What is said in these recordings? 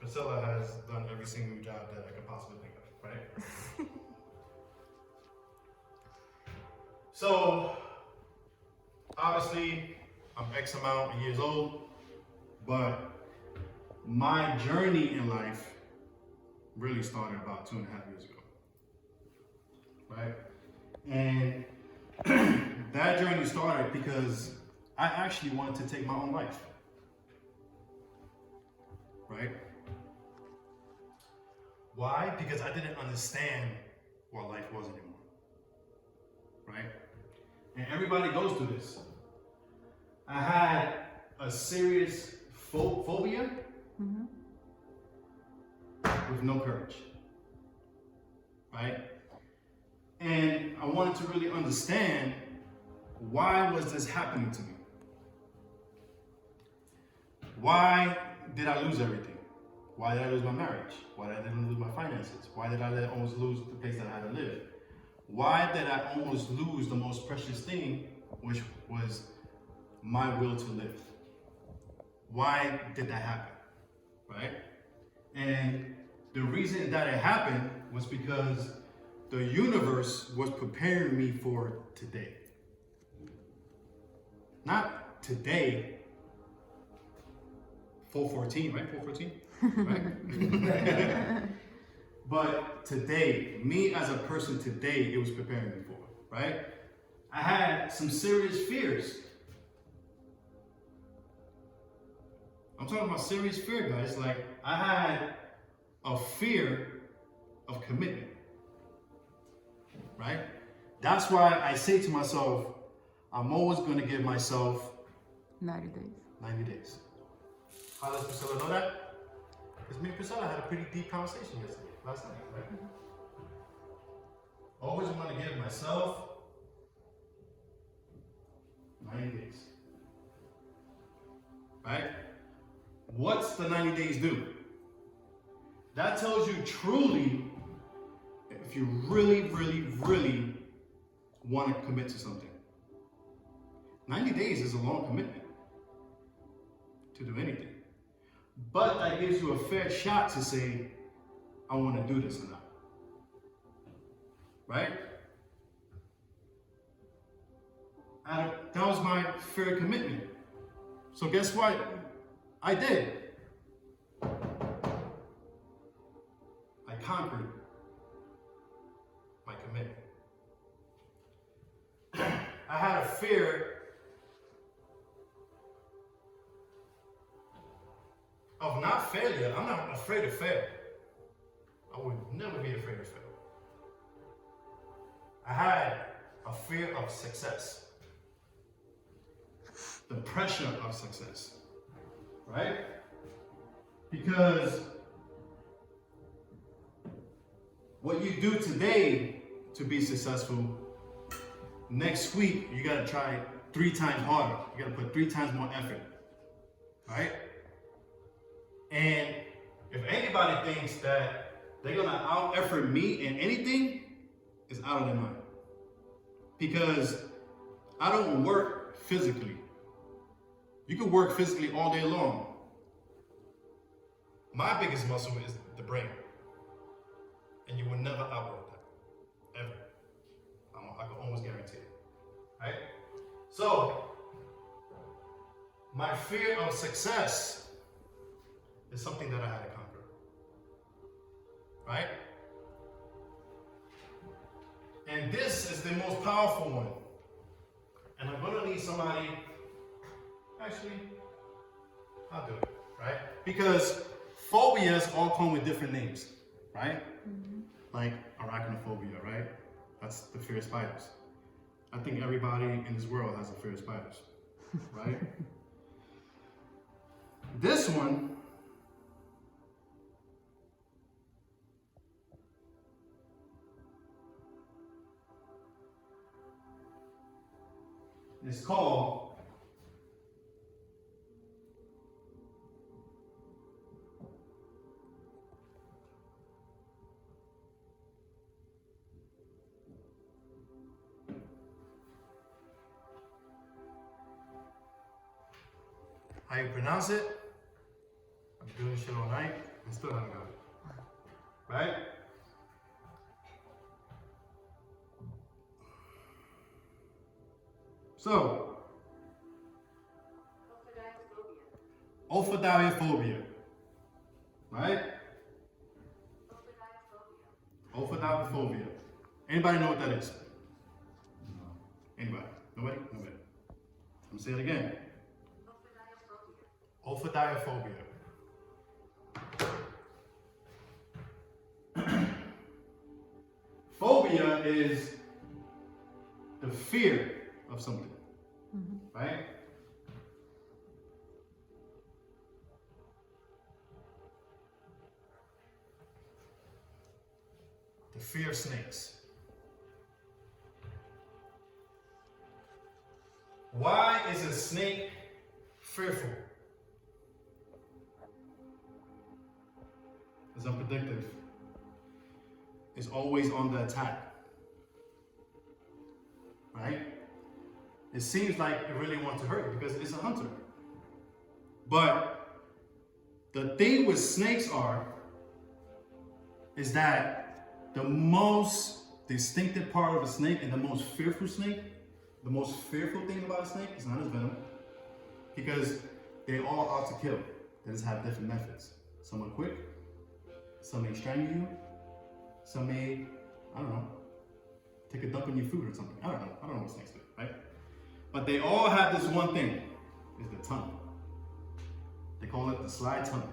Priscilla has done every single job that I could possibly think of, right? So, obviously, I'm X amount of years old, but my journey in life really started about 2.5 years ago, right? And that journey started because I actually wanted to take my own life, right? Why? Because I didn't understand what life was anymore, right? And everybody goes through this. I had a serious phobia with no courage, right? And I wanted to really understand, why was this happening to me? Why did I lose everything? Why did I lose my marriage? Why did I lose my finances? Why did I almost lose the place that I had to live? Why did I almost lose the most precious thing, which was my will to live? Why did that happen, right? And the reason that it happened was because the universe was preparing me for today. Not today, 414, right? 414, right? But today, me as a person today, it was preparing me for, right? I had some serious fears. I'm talking about serious fear, guys. Like, I had a fear of commitment, right? That's why I say to myself, I'm always going to give myself 90 days. 90 days. How does Priscilla know that? Because me and Priscilla had a pretty deep conversation last night, right? Always want to give myself 90 days. Right? What's the 90 days do? That tells you truly if you really, really, really want to commit to something. 90 days is a long commitment to do anything. But that gives you a fair shot to say, I want to do this or not. Right? That was my fair commitment. So guess what? I did. I conquered my commitment. I had a fear of not failure. I'm not afraid of fail. I would never be afraid of fail. I had a fear of success. The pressure of success. Right? Because what you do today to be successful, next week you gotta try 3 times harder. You gotta put 3 times more effort. Right? And if anybody thinks that they're gonna out-effort me in anything, it's out of their mind. Because I don't work physically. You can work physically all day long. My biggest muscle is the brain. And you will never outwork that. Ever. I can almost guarantee it. Right? So, my fear of success is something that I had to conquer. Right? And this is the most powerful one. And I'm gonna need somebody, actually, I'll do it, right? Because phobias all come with different names, right? Like arachnophobia, right? That's the fear of spiders. I think everybody in this world has a fear of spiders, right? This one is called how you pronounce it? I'm doing this shit all night. I still haven't got it. Right? So, ophidiophobia. Right? Ophidiophobia. Anybody know what that is? Anybody? Nobody? Nobody. I'm gonna say it again. Ophidiophobia. Phobia is the fear of something, right? The fear of snakes. Why is a snake fearful? It's unpredictable. It's always on the attack. Right? It seems like it really wants to hurt you because it's a hunter. But the thing with snakes is that the most distinctive part of a snake and the most fearful snake, the most fearful thing about a snake is not its venom, because they all out to kill. They just have different methods. Some are quick, some may strangle you, some may, I don't know, take a dump in your food or something. I don't know what snakes do, right? But they all have this one thing, is the tongue. They call it the sly tongue.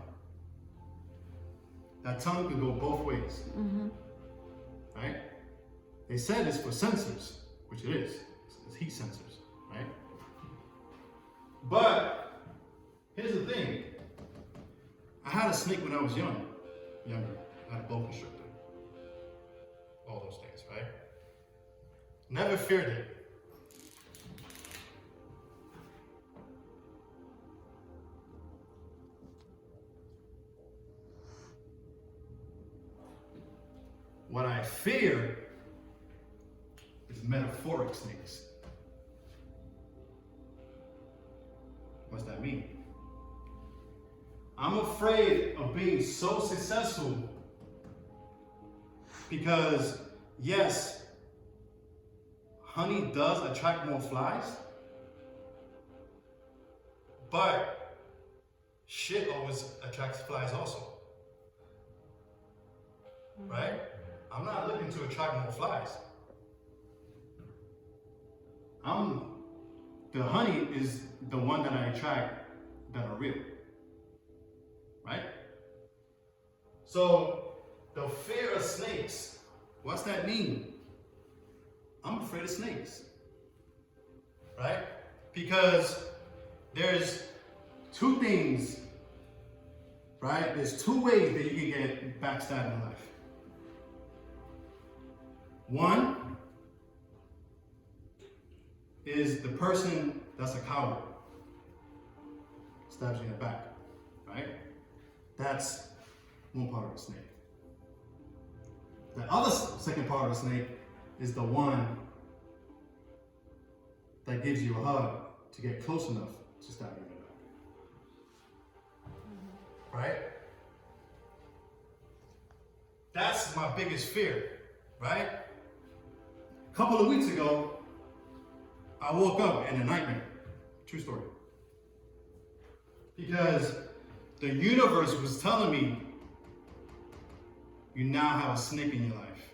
That tongue can go both ways, right? They said it's for sensors, which it is. It's heat sensors, right? But here's the thing. I had a snake when I was younger. I had a boa constrictor. All those things, right? Never feared it. What I fear is metaphoric snakes. What's that mean? I'm afraid of being so successful because, yes, honey does attract more flies, but shit always attracts flies also, right? I'm not looking to attract more flies. The honey is the one that I attract that are real, right? So the fear of snakes, what's that mean? I'm afraid of snakes, right? Because there's two things, right? There's two ways that you can get backstabbed in life. One is the person that's a coward, stabs you in the back, right? That's one part of the snake. The other second part of the snake is the one that gives you a hug to get close enough to stab you in the back. Right? That's my biggest fear, right? A couple of weeks ago, I woke up in a nightmare. True story. Because the universe was telling me, you now have a snake in your life.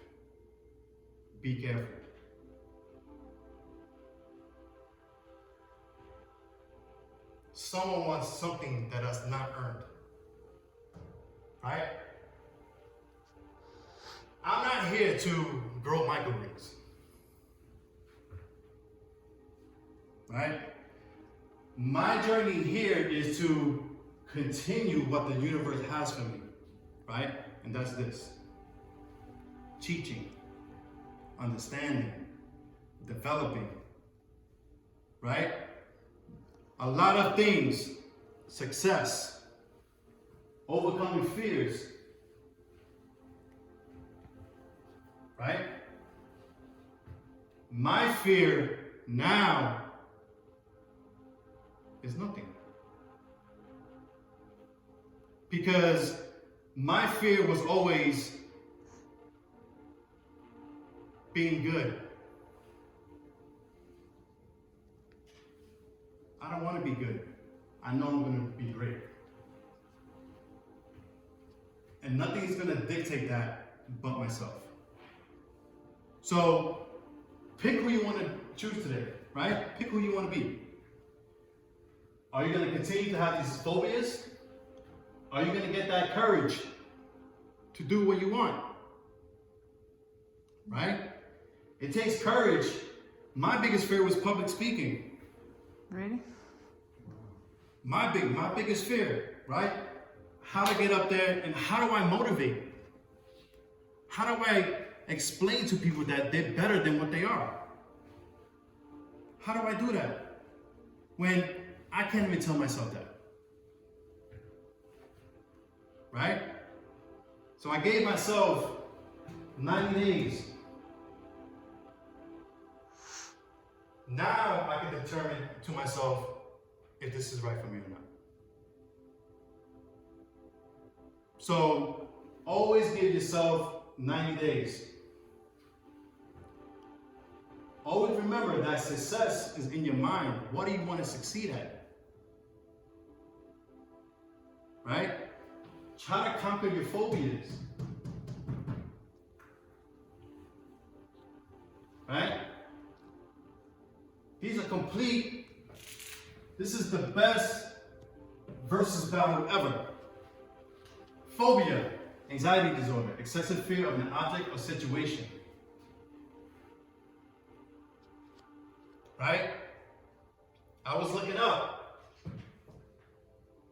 Be careful. Someone wants something that is not earned. Right? I'm not here to grow microgreens. Right? My journey here is to continue what the universe has for me. Right? And that's this. Teaching, understanding, developing. Right? A lot of things, success, overcoming fears. Right? My fear now is nothing. Because My fear was always being good. I don't want to be good. I know I'm going to be great. And nothing's going to dictate that but myself. So pick who you want to choose today, right? Pick who you want to be. Are you going to continue to have these phobias? Are you going to get that courage to do what you want? Right? It takes courage. My biggest fear was public speaking. Really? My biggest fear, right? How to get up there and how do I motivate? How do I explain to people that they're better than what they are? How do I do that when I can't even tell myself that? Right? So I gave myself 90 days. Now I can determine to myself if this is right for me or not. So always give yourself 90 days. Always remember that success is in your mind. What do you want to succeed at? Right? Try to conquer your phobias. Right? This is the best versus battle ever. Phobia, anxiety disorder, excessive fear of an object or situation. Right? I was looking up.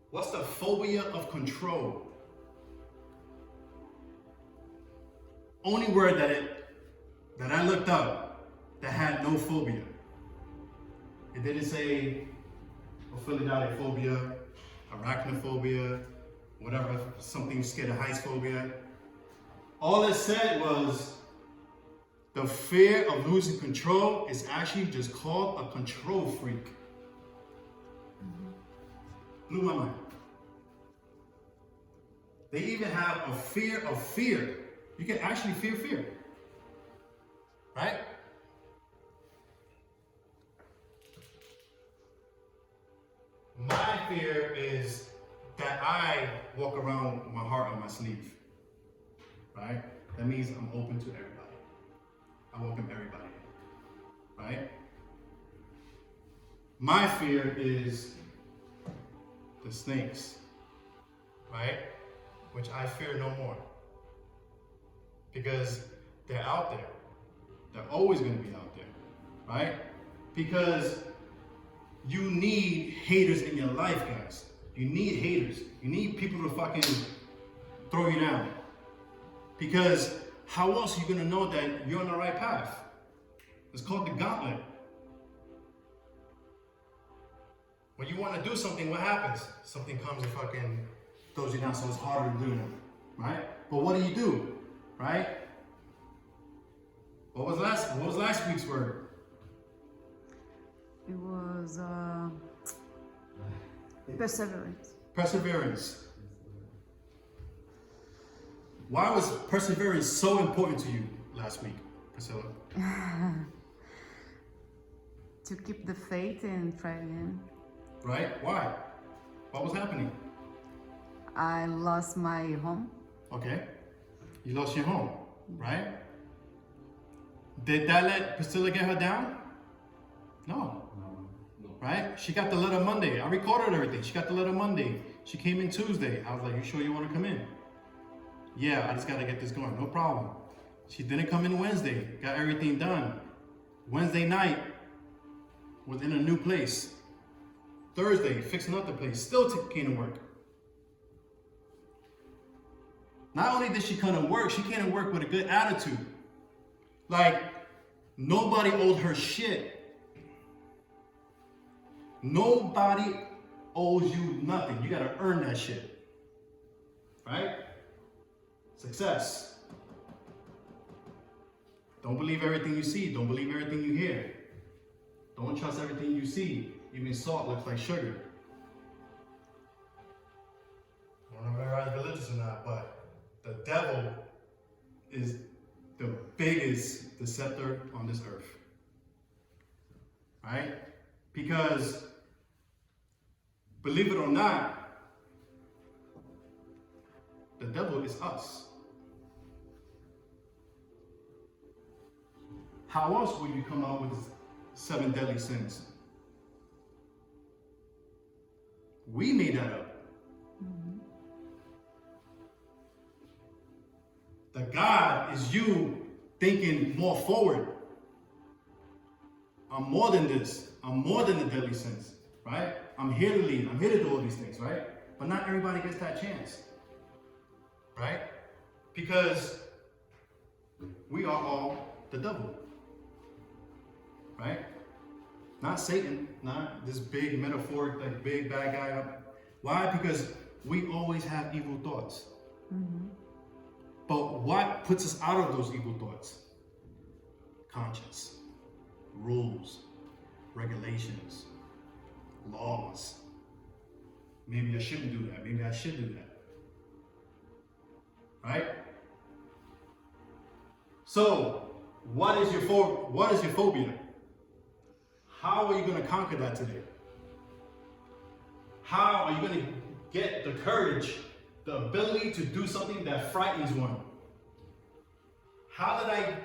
What's the phobia of control? Only word that I looked up that had no phobia. It didn't say phobia, arachnophobia, whatever, something scared of heights phobia. All it said was the fear of losing control is actually just called a control freak. Blew my mind. They even have a fear of fear. You can actually fear fear. Right? My fear is that I walk around with my heart on my sleeve. Right? That means I'm open to everybody. I welcome everybody. Right? My fear is the snakes. Right? Which I fear no more. Because they're out there. They're always going to be out there. Right? Because you need haters in your life, guys. You need haters. You need people to fucking throw you down. Because how else are you going to know that you're on the right path? It's called the gauntlet. When you want to do something, what happens? Something comes and fucking throws you down, so it's harder to do, right? But what do? Right? What was last week's word? It was perseverance. Perseverance. Why was perseverance so important to you last week, Priscilla? To keep the faith and try again. Right? Why? What was happening? I lost my home. Okay. You lost your home, right? Did that let Priscilla get her down? No. Right? She got the letter Monday. I recorded everything. She got the letter Monday. She came in Tuesday. I was like, you sure you want to come in? Yeah, I just got to get this going. No problem. She didn't come in Wednesday. Got everything done. Wednesday night, was in a new place. Thursday, fixing up the place. Still came to work. Not only did she come to work, she came to work with a good attitude. Like, nobody owed her shit. Nobody owes you nothing. You gotta earn that shit. Right? Success. Don't believe everything you see. Don't believe everything you hear. Don't trust everything you see. Even salt looks like sugar. I don't know if everybody's religious or not, not, but the devil is the biggest deceptor on this earth. Right? Because, believe it or not, the devil is us. How else would you come up with 7 deadly sins? We made that up. The God is you thinking more forward. I'm more than this. I'm more than the deadly sins, right? I'm here to lead. I'm here to do all these things, right? But not everybody gets that chance, right? Because we are all the devil, right? Not Satan, not this big metaphoric, like big bad guy. Why? Because we always have evil thoughts. But what puts us out of those evil thoughts? Conscience, rules, regulations, laws. Maybe I shouldn't do that. Maybe I should do that. Right? So, what is your phobia? How are you going to conquer that today? How are you going to get the courage, the ability to do something that frightens one? How did I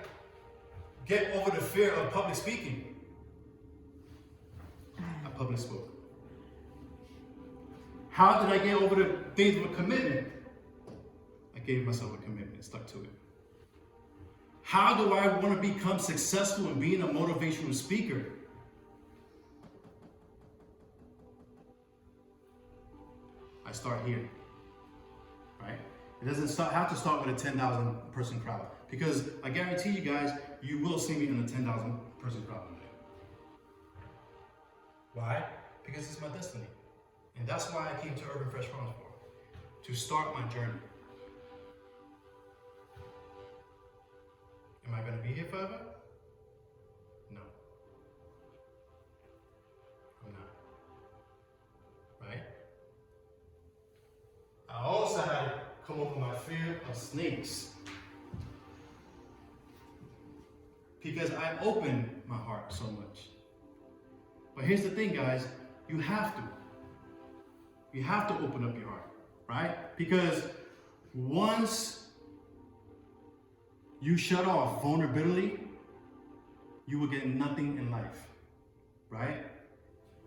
get over the fear of public speaking? I public spoke. How did I get over the things of a commitment? I gave myself a commitment, stuck to it. How do I want to become successful in being a motivational speaker? I start here, right? It doesn't have to start with a 10,000 person crowd, because I guarantee you guys, you will see me in a 10,000 person crowd one day. Why? Because it's my destiny. And that's why I came to Urban Fresh Farms for, to start my journey. Am I going to be here forever? No. I'm not. Right? I also had to come over my fear of snakes. Because I opened my heart so much. But here's the thing, guys. You have to. You have to open up your heart, right? Because once you shut off vulnerability, you will get nothing in life, right?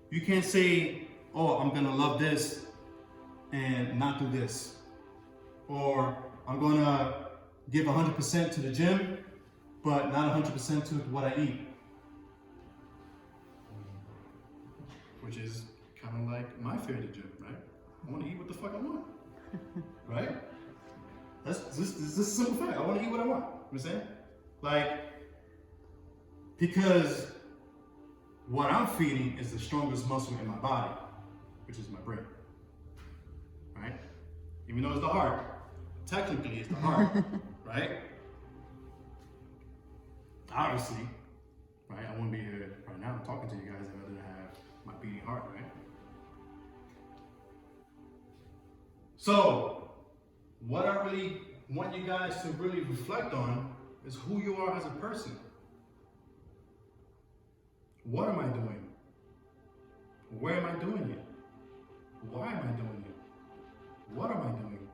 You can't say, oh, I'm gonna love this and not do this. Or I'm gonna give 100% to the gym, but not 100% to what I eat. Which is kind of like my fear of the gym, right? I want to eat what the fuck I want, right? This is a simple fact. I want to eat what I want. You know what I'm saying? Like, because what I'm feeding is the strongest muscle in my body, which is my brain, right? Even though it's the heart, technically it's the heart, right? Obviously, right? I wouldn't be here right now talking to you guys if I didn't have my beating heart, right? So, what I really want you guys to really reflect on is who you are as a person. What am I doing? Where am I doing it? Why am I doing it? What am I doing?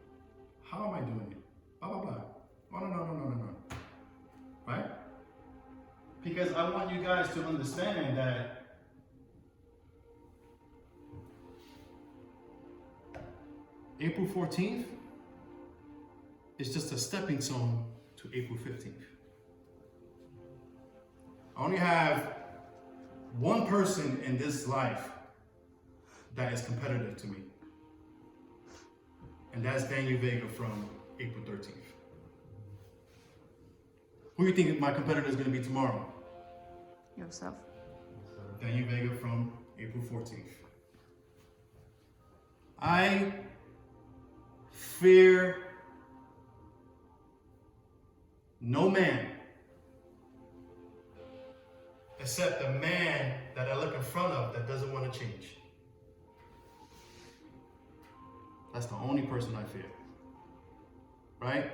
How am I doing it? Blah, blah, blah. Oh, no. Right? Because I want you guys to understand that April 14th is just a stepping stone to April 15th. I only have one person in this life that is competitive to me. And that's Daniel Vega from April 13th. Who do you think my competitor is going to be tomorrow? Yourself. Daniel Vega from April 14th. I fear no man except the man that I look in front of that doesn't want to change. That's the only person I fear. right?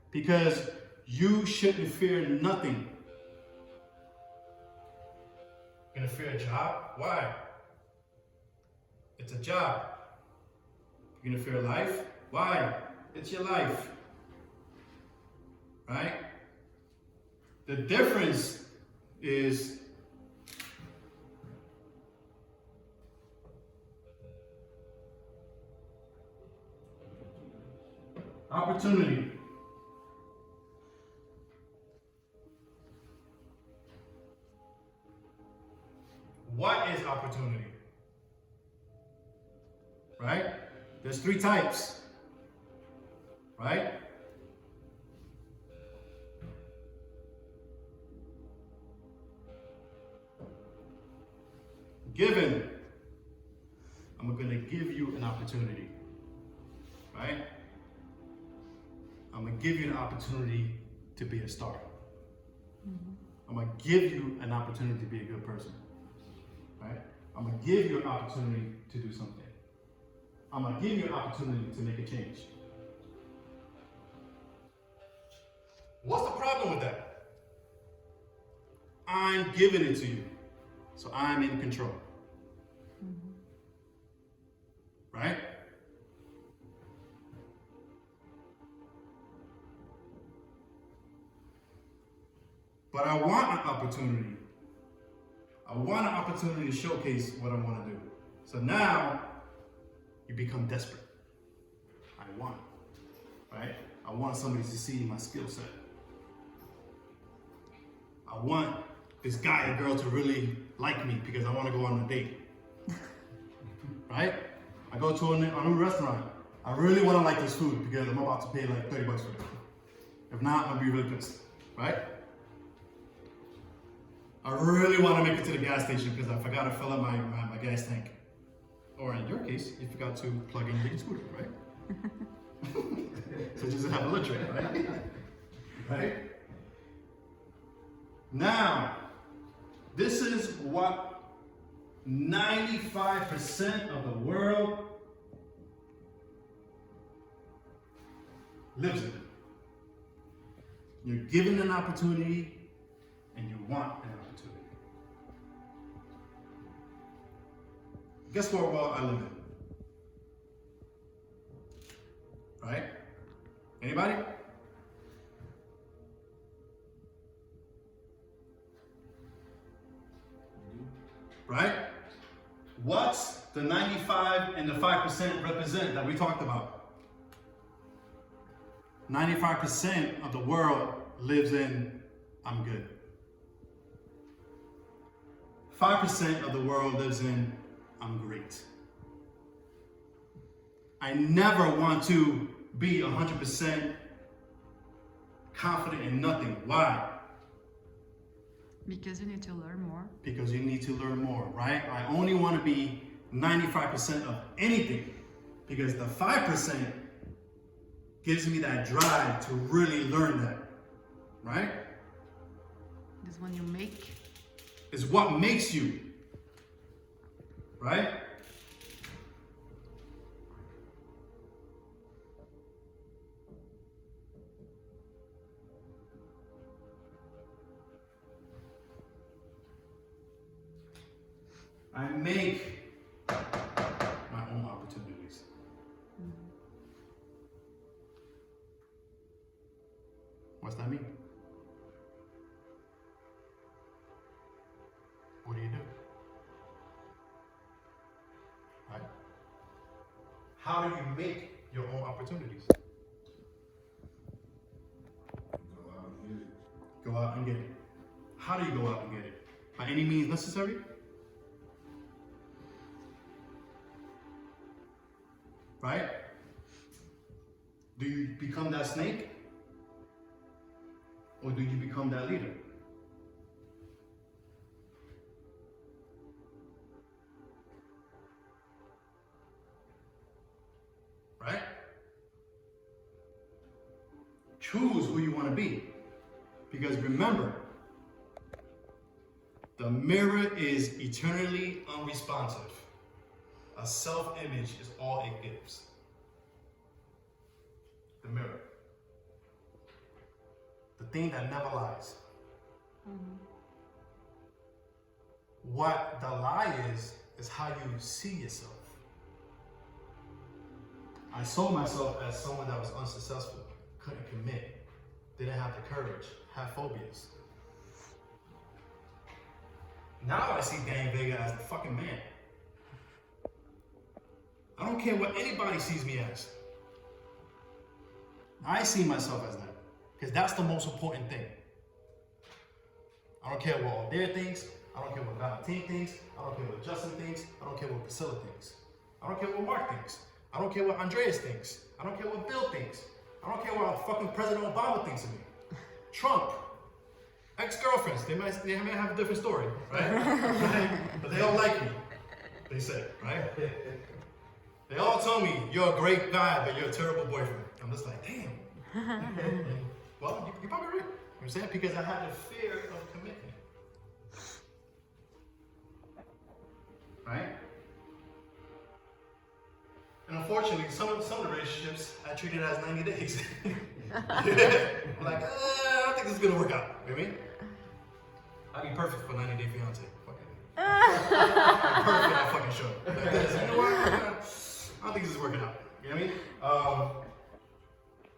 Because you shouldn't fear nothing. You're gonna fear a job? Why? It's a job. You're gonna fear life? Why? It's your life. Right? The difference is opportunity. What is opportunity? Right? There's 3 types. Right? Given. I'm going to give you an opportunity. Right? I'm going to give you an opportunity to be a star. I'm going to give you an opportunity to be a good person. Right? I'm going to give you an opportunity to do something. I'm going to give you an opportunity to make a change. What's the problem with that? I'm giving it to you. So I'm in control. Right? But I want an opportunity. I want an opportunity to showcase what I want to do. So now you become desperate. I want, right? I want somebody to see my skill set. I want this guy or girl to really like me because I want to go on a date. Right? I go to a new restaurant. I really want to like this food because I'm about to pay like $30 for it. If not, I'll be really pissed. Right? I really want to make it to the gas station because I forgot to fill up my gas tank. Or in your case, you forgot to plug in your scooter, right? So just have a luxury, right? Right? Now, this is what 95% of the world lives in. You're given an opportunity and you want an opportunity. Guess what world I live in? Right? Anybody? Right? What's the 95 and the 5% represent that we talked about? 95% of the world lives in, I'm good. 5% of the world lives in, I'm great. I never want to be 100% confident in nothing. Why? Because you need to learn more. Because you need to learn more, right? I only want to be 95% of anything because the 5% gives me that drive to really learn that, right? This one you make. Is what makes you, right? I make my own opportunities. What's that mean? What do you do? Right? How do you make your own opportunities? Go out and get it. How do you go out and get it? By any means necessary? Right? Do you become that snake? Or do you become that leader? Right? Choose who you want to be. Because remember, the mirror is eternally unresponsive. A self-image is all it gives. The mirror. thing that never lies. What the lie is how you see yourself. I saw myself as someone that was unsuccessful, couldn't commit, didn't have the courage, had phobias. Now I see Danny Vega as the fucking man. I don't care what anybody sees me as. I see myself as that, because that's the most important thing. I don't care what Aldair thinks. I don't care what Valentine thinks. I don't care what Justin thinks. I don't care what Priscilla thinks. I don't care what Mark thinks. I don't care what Andreas thinks. I don't care what Bill thinks. I don't care what fucking President Obama thinks of me. Trump. Ex-girlfriends, they may have a different story, right? Right? But they all like me, they say, right? They all tell me, you're a great guy, but you're a terrible boyfriend. I'm just like, damn. Well, you're probably right. You know what I'm saying? Because I had the fear of commitment. Right? And unfortunately, some of the relationships I treated as 90 days. I'm like, I don't think this is gonna work out. You know what I mean? I'd be perfect for 90 Day Fiance. Fuck it. I'm perfect for that fucking show. Like this. You know what? I don't think this is working out. You know what I mean?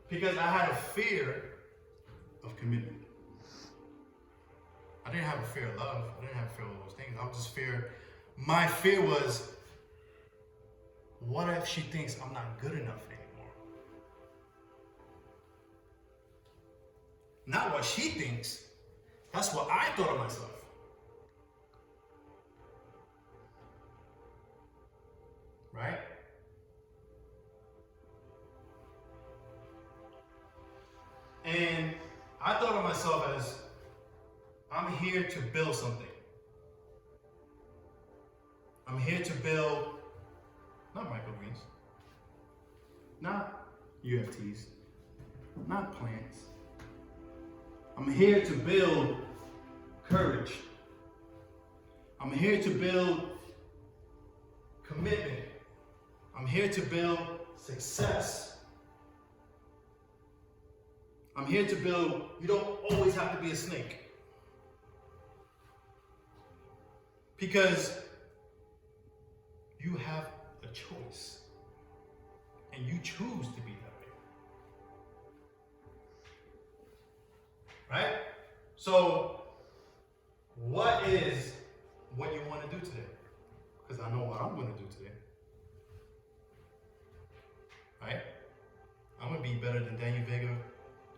Because I had a fear of commitment. I didn't have a fear of love. I didn't have a fear of all those things. I was just my fear was, what if she thinks I'm not good enough anymore? Not what she thinks. That's what I thought of myself. Right? And I thought of myself as, I'm here to build something. I'm here to build, not microgreens, not UFTs, not plants. I'm here to build courage. I'm here to build commitment. I'm here to build success. I'm here to build, you don't always have to be a snake. Because you have a choice. And you choose to be that way. Right? So, what is what you want to do today? Because I know what I'm going to do today. Right? I'm going to be better than Daniel Vega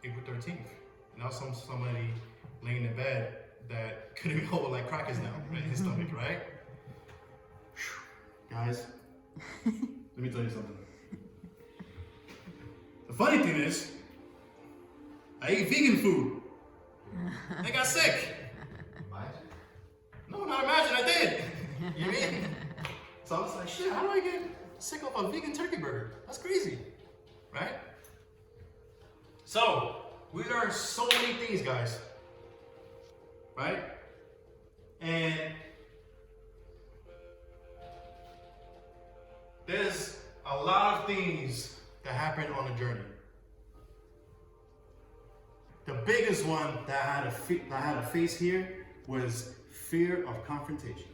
April 13th. Now somebody laying in bed that couldn't hold like crackers now in his stomach, right? Whew. Guys, let me tell you something. The funny thing is, I ate vegan food. I got sick. Imagine? No, not imagine, I did. You know what I mean? So I was like, shit, how do I get sick of a vegan turkey burger? That's crazy, right? So, we learned so many things, guys, right? And there's a lot of things that happen on the journey. The biggest one that I had to face here was fear of confrontation.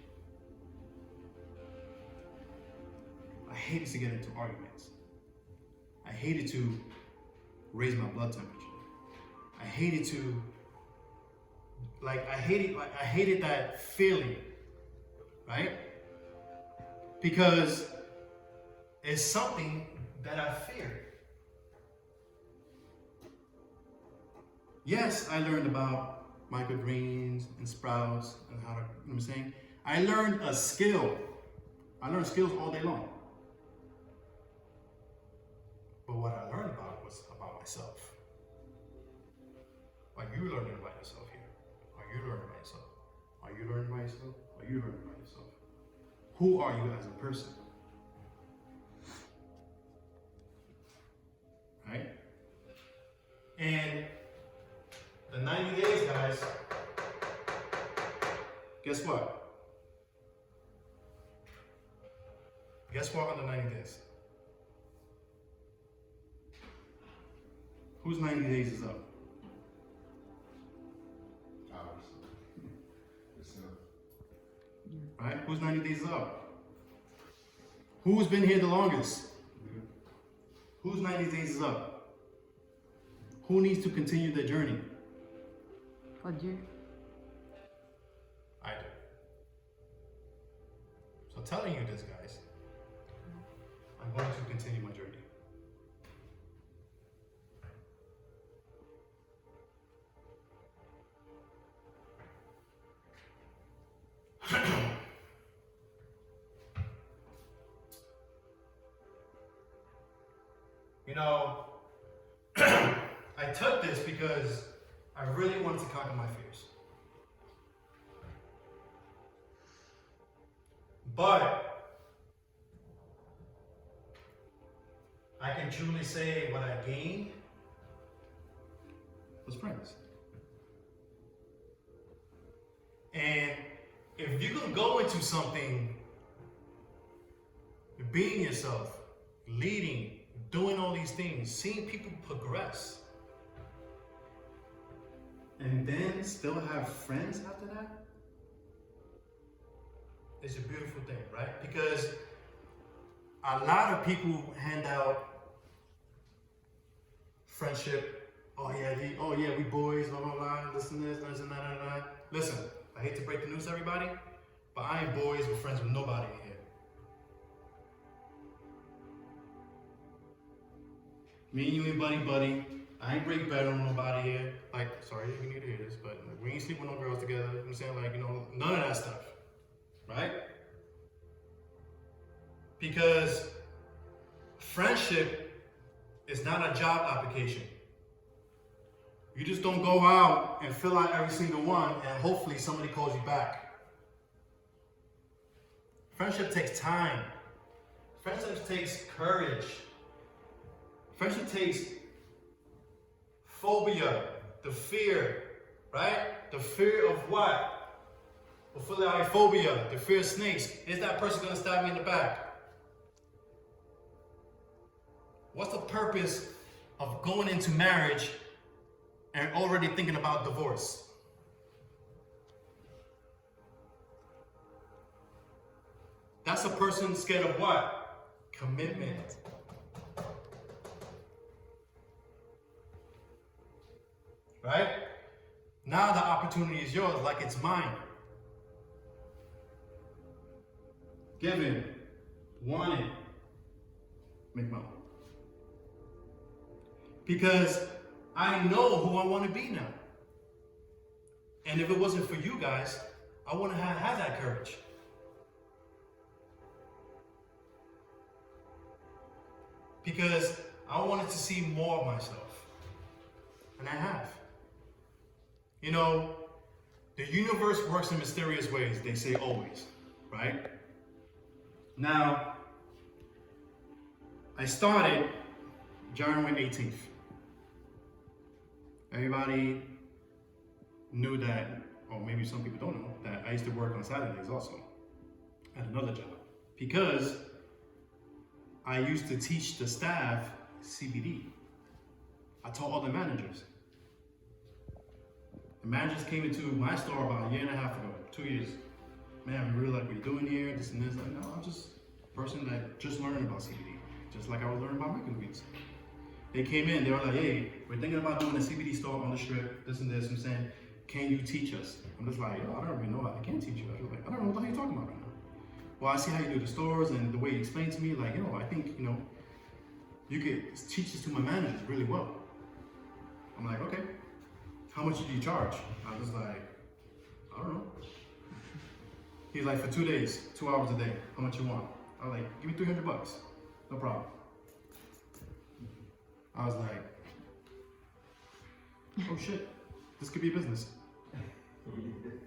I hated to get into arguments. I hated to raise my blood temperature. I hated to, I hated that feeling, right? Because it's something that I feared. Yes, I learned about microgreens and sprouts and how to, you know what I'm saying? I learned a skill. I learned skills all day long. But what I learned about was about myself. Are you learning about yourself here? Are you learning about yourself? Are you learning about yourself? Are you learning about yourself? Who are you as a person? Right? And the 90 days, guys, guess what? Guess what on the 90 days? Whose 90 days is up? Whose 90 days is up? Who's been here the longest? Whose 90 days is up? Who needs to continue their journey? Pas Dieu. I do. So telling you this, guys, I'm going to continue my journey. You know, I took this because I really wanted to conquer my fears. But I can truly say what I gained was friends. And if you can go into something, being yourself, leading, doing all these things, seeing people progress, and then still have friends after that, it's a beautiful thing, right? Because a lot of people hand out friendship. Oh yeah, we boys, blah blah blah, this and that. Listen, I hate to break the news to everybody, but I ain't boys with friends with nobody in here. Me and you ain't buddy. I ain't break bed on nobody here. Like, sorry if you need to hear this, but we ain't sleep with no girls together. You know what I'm saying? Like, you know, none of that stuff. Right? Because friendship is not a job application. You just don't go out and fill out every single one and hopefully somebody calls you back. Friendship takes time. Friendship takes courage. Friendship takes phobia, the fear, right? The fear of what? Phobia, the fear of snakes. Is that person going to stab me in the back? What's the purpose of going into marriage and already thinking about divorce? That's a person scared of what? Commitment. Right? Now the opportunity is yours, like it's mine. Given, wanted, make my own. Because I know who I want to be now. And if it wasn't for you guys, I wouldn't have had that courage. Because I wanted to see more of myself. And I have. You know, the universe works in mysterious ways, they say always, right? Now, I started January 18th. Everybody knew that, or maybe some people don't know, that I used to work on Saturdays also at another job. Because I used to teach the staff CBD. I taught all the managers. The managers came into my store about a year and a half ago, 2 years. Man, we really like what you're doing here, this and this. Like, no, I'm just a person that just learned about CBD, just like I was learning about microgreens. They came in, they were like, hey, we're thinking about doing a CBD store on the strip, this and this. I'm saying, can you teach us? I'm just like, yo, I don't really know how I can teach you. I was like, I don't know what the hell you're talking about right now. Well, I see how you do the stores and the way you explain to me, like, you know, I think, you know, you could teach this to my managers really well. I'm like, okay. How much do you charge? I was like, I don't know. He's like, for 2 days, 2 hours a day, how much you want? I was like, give me $300, no problem. I was like, oh shit, this could be a business.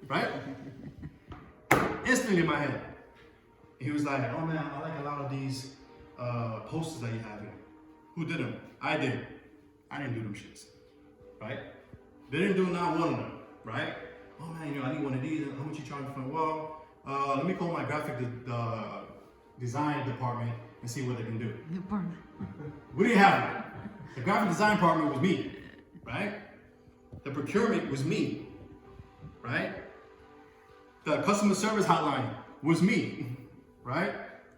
Right? Instantly in my head. He was like, oh man, I like a lot of these posters that you have here. Who did them? I did. I didn't do them shits. Right? They didn't do not one of them. Right? Oh man, you know, I need one of these. How much you charge for a wall? Let me call my graphic design department and see what they can do. Department. We didn't have it. The graphic design department was me. Right? The procurement was me. Right? The customer service hotline was me, right?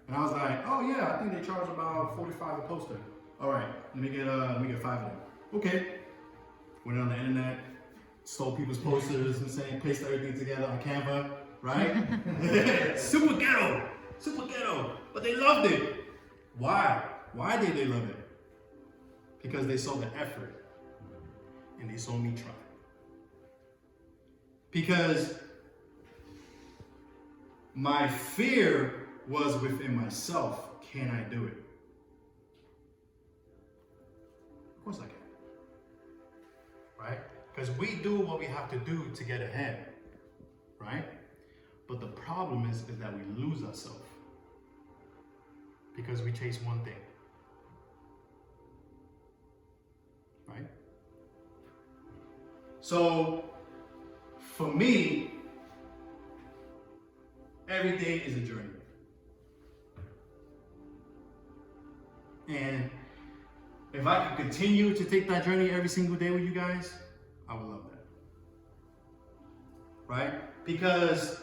And I was like, oh yeah, I think they charge about $45 a poster. All right, let me get 5 of them. Okay. Went on the internet, stole people's posters and saying, placed everything together on Canva, right? Super ghetto, but they loved it. Why? Why did they love it? Because they saw the effort and they saw me try. Because my fear was within myself. Can I do it? Of course I can. Right? Because we do what we have to do to get ahead. Right? But the problem is that we lose ourselves. Because we chase one thing. Right? So, for me, every day is a journey. And if I could continue to take that journey every single day with you guys, I would love that. Right? Because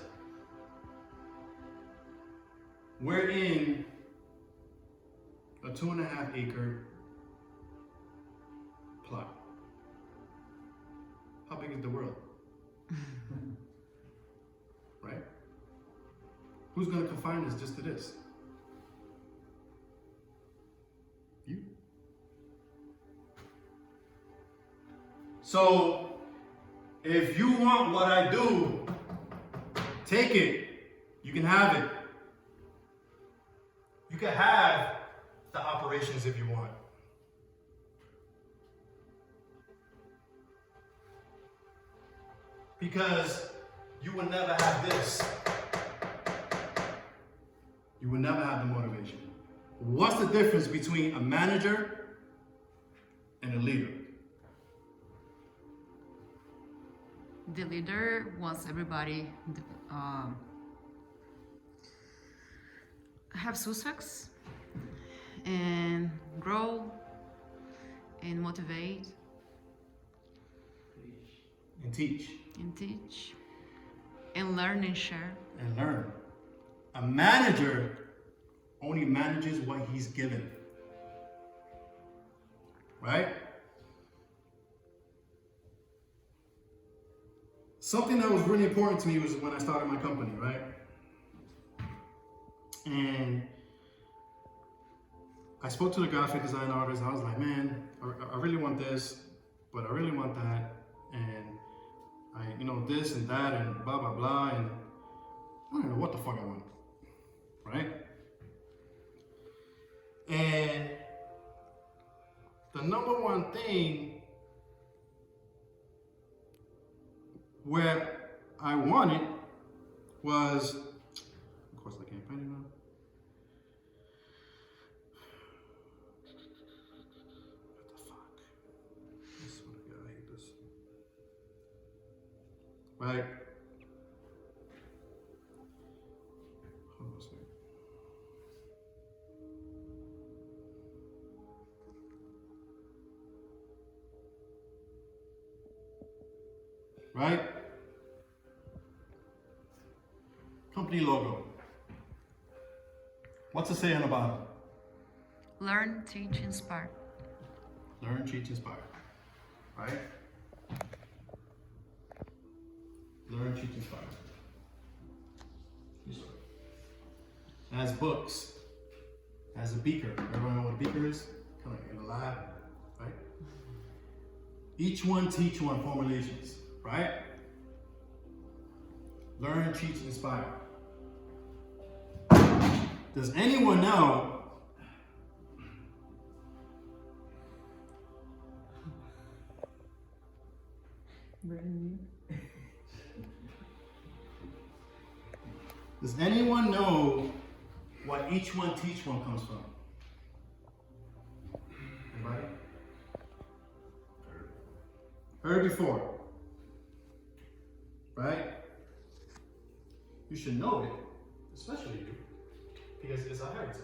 we're in a 2.5 acre plot. How big is the world? Right? Who's going to confine us just to this? You. So, if you want what I do, take it. You can have it. You can have the operations if you want. Because you will never have this. You will never have the motivation. What's the difference between a manager and a leader? The leader wants everybody have success and grow and motivate And teach. and teach and learn and share. And learn. A manager only manages what he's given. Right? Something that was really important to me was when I started my company, right? And I spoke to the graphic design artist. I was like, man, I really want this, but I really want that. And this and that and blah, blah, blah. And I don't know what the fuck I want. Right? And the number one thing where I wanted was, of course I can't find it now. What the fuck? I swear to God, I hate this. Right? Hold on a second. Right? Company logo. What's it say on the bottom? Learn, teach, inspire. Learn, teach, inspire. Right? Learn, teach, inspire. It has books. It has a beaker. Everyone know what a beaker is? Kind of like in the lab, right? Each one, teach one formulations, right? Learn, teach, inspire. Does anyone know Does anyone know what each one, teach one comes from? Anybody? Heard before. Right? You should know it, especially you, because it's our heritage.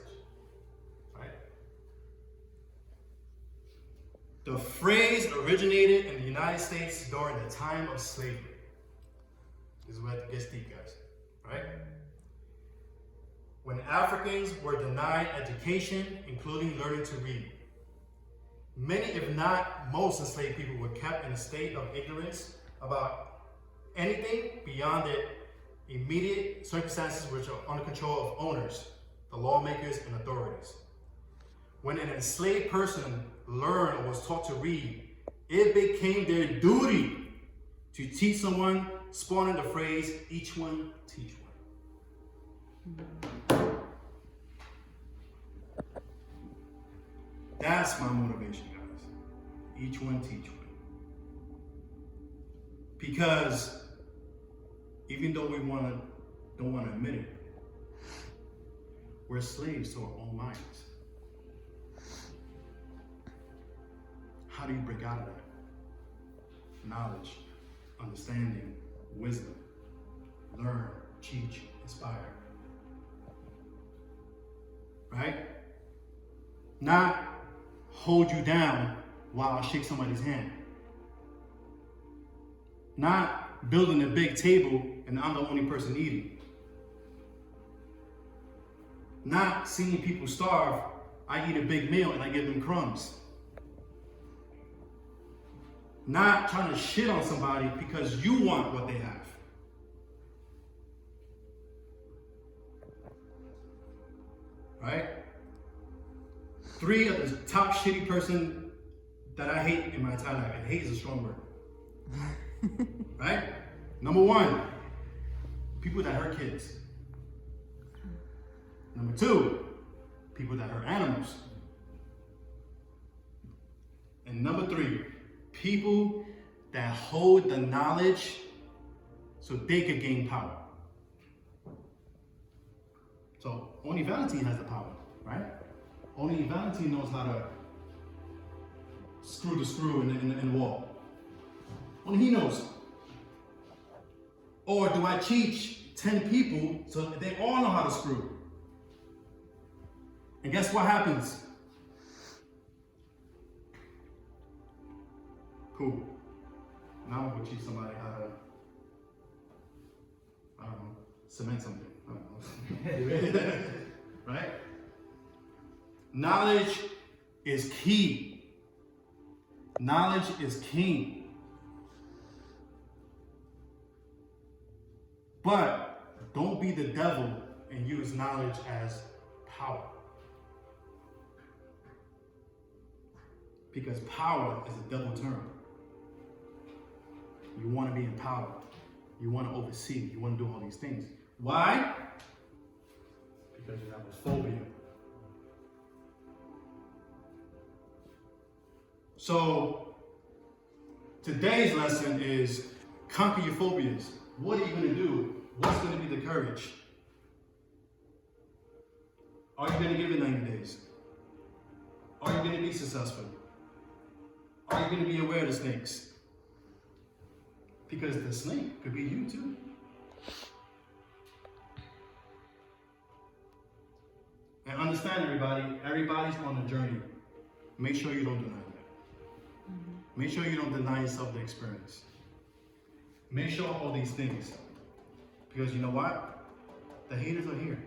Right? The phrase originated in the United States during the time of slavery. This is where it gets deep, guys. Right? when Africans were denied education, including learning to read. Many, if not most, enslaved people were kept in a state of ignorance about anything beyond their immediate circumstances, which are under control of owners, the lawmakers, and authorities. When an enslaved person learned or was taught to read, it became their duty to teach someone, spawning the phrase, each one teach one. That's my motivation, guys. Each one teach one. Because even though we don't want to admit it, we're slaves to our own minds. How do you break out of that? Knowledge, understanding, wisdom, learn, teach, inspire. Right? Not hold you down while I shake somebody's hand. Not building a big table and I'm the only person eating. Not seeing people starve, I eat a big meal and I give them crumbs. Not trying to shit on somebody because you want what they have. Right? 3 of the top shitty person that I hate in my entire life. And hate is a strong word. Right? Number 1, people that hurt kids. Number 2, people that hurt animals. And number 3, people that hold the knowledge so they could gain power. So only Valentine has the power, right? Only Valentine knows how to screw the screw in the wall. Only he knows. Or do I teach 10 people so they all know how to screw? And guess what happens? Cool. Now I'm gonna teach somebody how to, I don't know, cement something. I don't know. Right? Knowledge is key. Knowledge is king. But don't be the devil and use knowledge as power. Because power is a double term. You want to be empowered. You want to oversee. You want to do all these things. Why? Because you have a phobia. So, today's lesson is conquer your phobias. What are you going to do? What's going to be the courage? Are you going to give it 90 days? Are you going to be successful? Are you going to be aware of the snakes? Because the snake could be you too. And understand, everybody's on a journey. Make sure you don't deny that. Make sure you don't deny yourself the experience. Make sure all these things. Because you know what? The haters are here.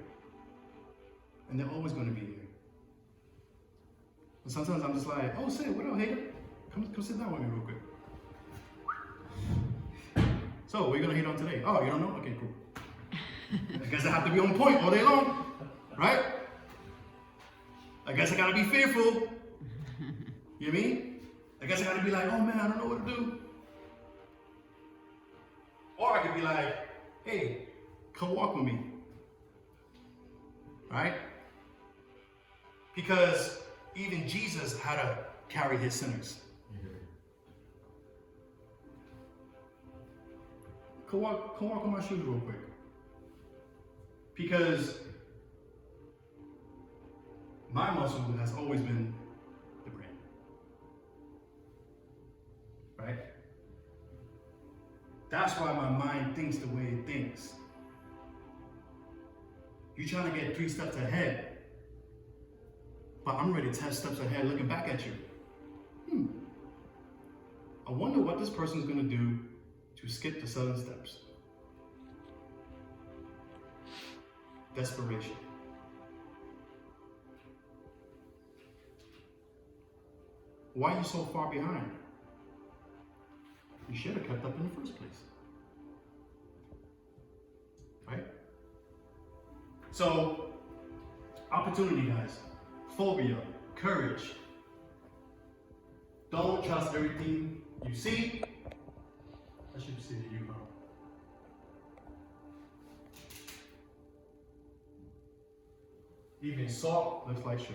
And they're always going to be here. And sometimes I'm just like, oh, say, what up, hater? Come sit down with me real quick. So, what are you going to hate on today? Oh, you don't know? Okay, cool. I guess I have to be on point all day long. Right? I guess I got to be fearful. You know what I mean? I guess I got to be like, oh man, I don't know what to do. Or I could be like, hey, come walk with me. Right? Because even Jesus had to carry his sinners. Come walk on my shoes real quick. Because my muscle has always been the brain. Right? That's why my mind thinks the way it thinks. You're trying to get 3 steps ahead, but I'm already 10 steps ahead looking back at you. I wonder what this person's going to do to skip the 7 steps. Desperation. Why are you so far behind? You should have kept up in the first place. Right? So, opportunity, guys. Phobia, courage. Don't trust everything you see. I should see you, huh? Even salt looks like sugar.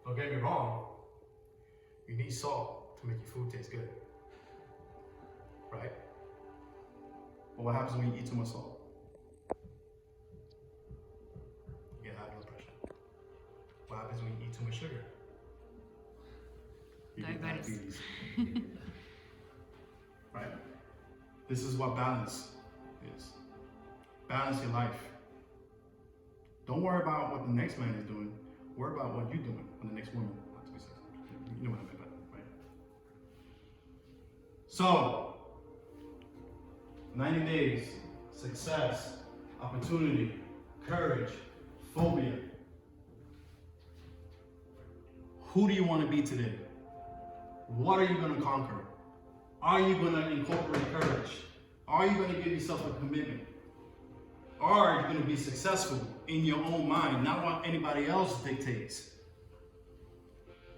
Don't get me wrong. You need salt to make your food taste good. Right? But what happens when you eat too much salt? You get high blood pressure. What happens when you eat too much sugar? You get Diabetes. diabetes. Right? This is what balance is. Balance your life. Don't worry about what the next man is doing. Worry about what you're doing, or the next woman. Not to be sexist. You know what I mean by that, right? So, 90 days, success, opportunity, courage, phobia. Who do you want to be today? What are you going to conquer? Are you going to incorporate courage? Are you going to give yourself a commitment? Are you going to be successful in your own mind, not what anybody else dictates?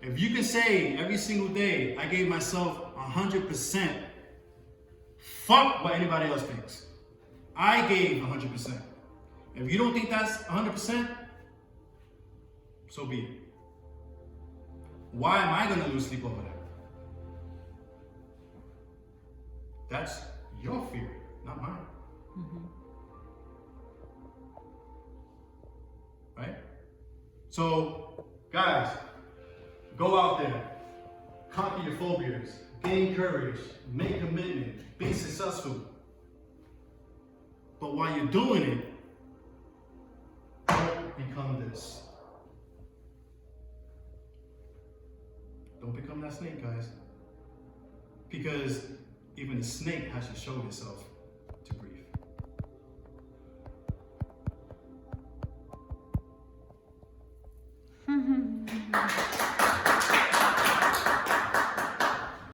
If you can say every single day, I gave myself 100%, fuck what anybody else thinks. I gave 100%. If you don't think that's 100%, so be it. Why am I going to lose sleep over that? That's your fear, not mine. Mm-hmm. Right? So, guys, go out there, conquer your phobias, gain courage, make commitment, be successful. But while you're doing it, don't become this. Don't become that snake, guys. Because even a snake has to show itself.